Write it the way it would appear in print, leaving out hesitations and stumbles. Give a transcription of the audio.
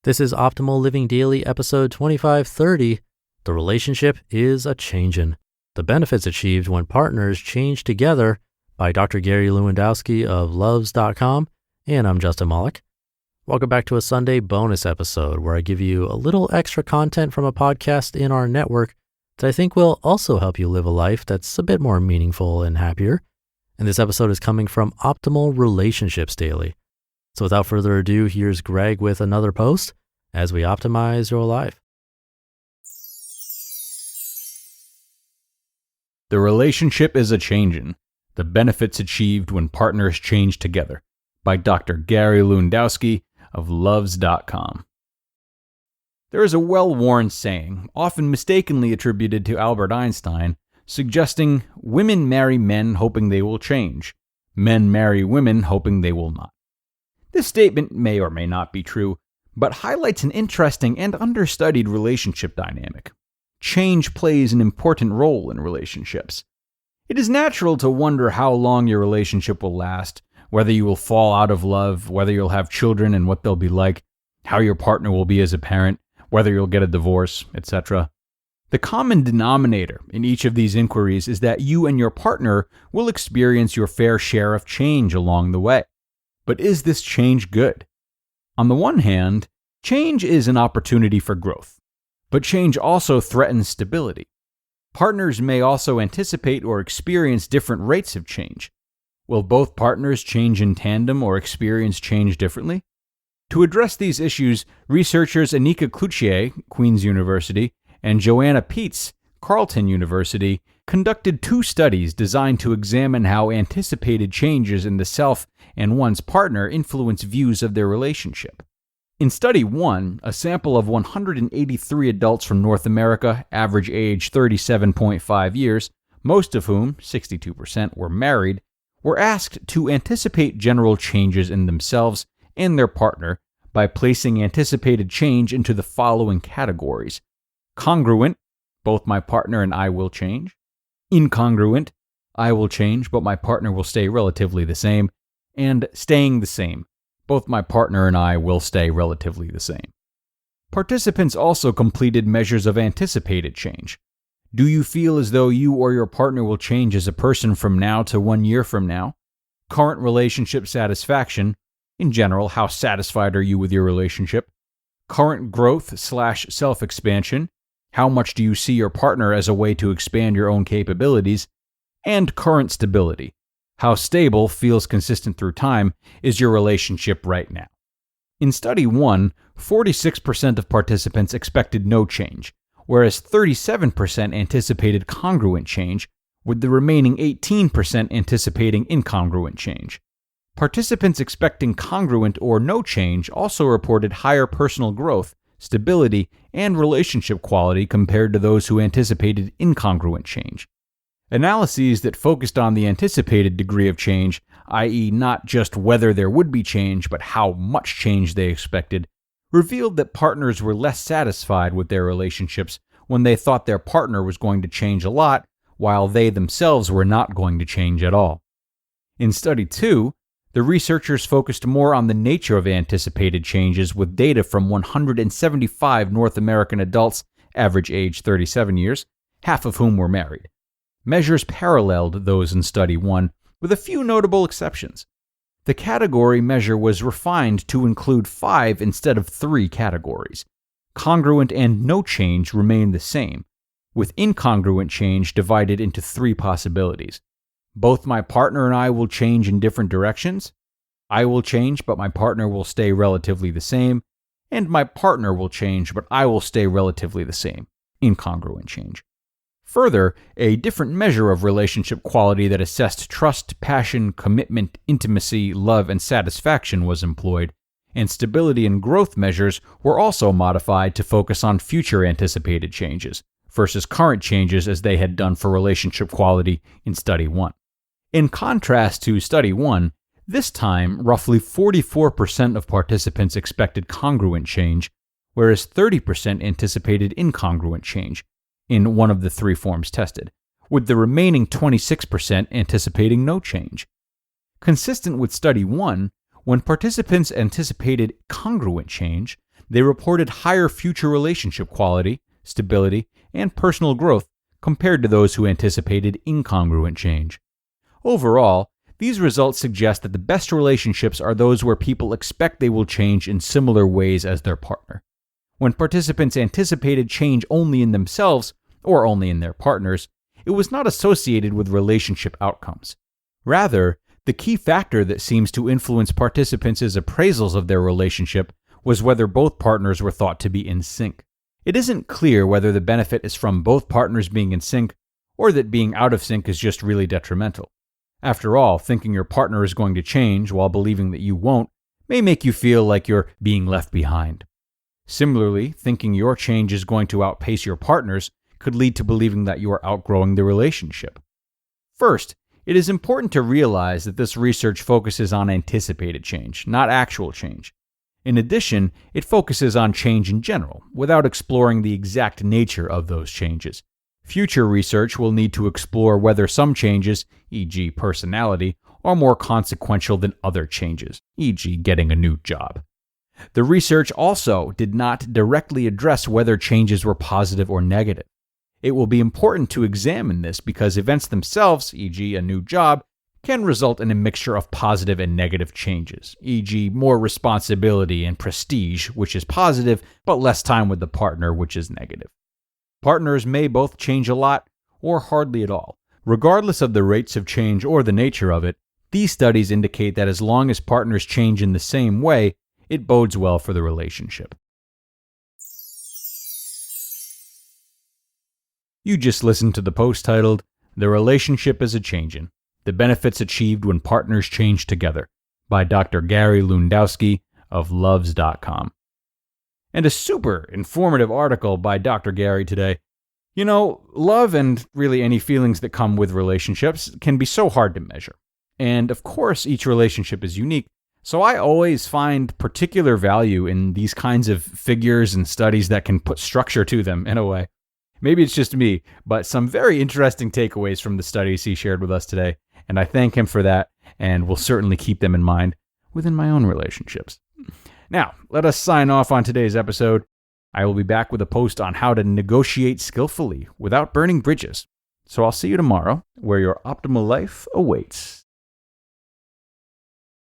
This is Optimal Living Daily, episode 2530. The relationship is a changin'. The benefits achieved when partners change together, by Dr. Gary Lewandowski of Luvze.com. And I'm Justin Malik. Welcome back to a Sunday bonus episode where I give you a little extra content from a podcast in our network that I think will also help you live a life that's a bit more meaningful and happier. And this episode is coming from Optimal Relationships Daily. So without further ado, here's Greg with another post as we optimize your life. The relationship is a changin'. The benefits achieved when partners change together, by Dr. Gary Lewandowski of Luvze.com. There is a well-worn saying, often mistakenly attributed to Albert Einstein, suggesting women marry men hoping they will change, men marry women hoping they will not. This statement may or may not be true, but highlights an interesting and understudied relationship dynamic. Change plays an important role in relationships. It is natural to wonder how long your relationship will last, whether you will fall out of love, whether you'll have children and what they'll be like, how your partner will be as a parent, whether you'll get a divorce, etc. The common denominator in each of these inquiries is that you and your partner will experience your fair share of change along the way. But is this change good? On the one hand, change is an opportunity for growth, but change also threatens stability. Partners may also anticipate or experience different rates of change. Will both partners change in tandem or experience change differently? To address these issues, researchers Anika Cloutier, Queen's University, and Joanna Peets, Carleton University, conducted 2 studies designed to examine how anticipated changes in the self and one's partner influence views of their relationship. In Study 1, a sample of 183 adults from North America, average age 37.5 years, most of whom, 62%, were married, were asked to anticipate general changes in themselves and their partner by placing anticipated change into the following categories: congruent, both my partner and I will change; incongruent, I will change but my partner will stay relatively the same; and staying the same, both my partner and I will stay relatively the same. Participants also completed measures of anticipated change. Do you feel as though you or your partner will change as a person from now to 1 year from now? Current relationship satisfaction. In general, how satisfied are you with your relationship? Current growth/self-expansion. How much do you see your partner as a way to expand your own capabilities? And current stability. How stable, feels consistent through time, is your relationship right now? In Study 1, 46% of participants expected no change, whereas 37% anticipated congruent change, with the remaining 18% anticipating incongruent change. Participants expecting congruent or no change also reported higher personal growth, stability, and relationship quality compared to those who anticipated incongruent change. Analyses that focused on the anticipated degree of change, i.e. not just whether there would be change but how much change they expected, revealed that partners were less satisfied with their relationships when they thought their partner was going to change a lot while they themselves were not going to change at all. In Study 2, the researchers focused more on the nature of anticipated changes with data from 175 North American adults, average age 37 years, half of whom were married. Measures paralleled those in Study 1, with a few notable exceptions. The category measure was refined to include 5 instead of 3 categories. Congruent and no change remained the same, with incongruent change divided into 3 possibilities. Both my partner and I will change in different directions. I will change, but my partner will stay relatively the same. And my partner will change, but I will stay relatively the same. Incongruent change. Further, a different measure of relationship quality that assessed trust, passion, commitment, intimacy, love, and satisfaction was employed, and stability and growth measures were also modified to focus on future anticipated changes versus current changes as they had done for relationship quality in Study 1. In contrast to Study 1, this time roughly 44% of participants expected congruent change, whereas 30% anticipated incongruent change in one of the 3 forms tested, with the remaining 26% anticipating no change. Consistent with Study 1, when participants anticipated congruent change, they reported higher future relationship quality, stability, and personal growth compared to those who anticipated incongruent change. Overall, these results suggest that the best relationships are those where people expect they will change in similar ways as their partner. When participants anticipated change only in themselves or only in their partners, it was not associated with relationship outcomes. Rather, the key factor that seems to influence participants' appraisals of their relationship was whether both partners were thought to be in sync. It isn't clear whether the benefit is from both partners being in sync or that being out of sync is just really detrimental. After all, thinking your partner is going to change while believing that you won't may make you feel like you're being left behind. Similarly, thinking your change is going to outpace your partner's could lead to believing that you are outgrowing the relationship. First, it is important to realize that this research focuses on anticipated change, not actual change. In addition, it focuses on change in general, without exploring the exact nature of those changes. Future research will need to explore whether some changes, e.g. personality, are more consequential than other changes, e.g. getting a new job. The research also did not directly address whether changes were positive or negative. It will be important to examine this because events themselves, e.g. a new job, can result in a mixture of positive and negative changes, e.g. more responsibility and prestige, which is positive, but less time with the partner, which is negative. Partners may both change a lot or hardly at all. Regardless of the rates of change or the nature of it, these studies indicate that as long as partners change in the same way, it bodes well for the relationship. You just listened to the post titled, "The Relationship is a Changin': The Benefits Achieved When Partners Change Together" by Dr. Gary Lewandowski of Luvze.com. And a super informative article by Dr. Gary today. You know, love and really any feelings that come with relationships can be so hard to measure. And of course, each relationship is unique, so I always find particular value in these kinds of figures and studies that can put structure to them in a way. Maybe it's just me, but some very interesting takeaways from the studies he shared with us today, and I thank him for that, and will certainly keep them in mind within my own relationships. Now, let us sign off on today's episode. I will be back with a post on how to negotiate skillfully without burning bridges. So I'll see you tomorrow, where your optimal life awaits.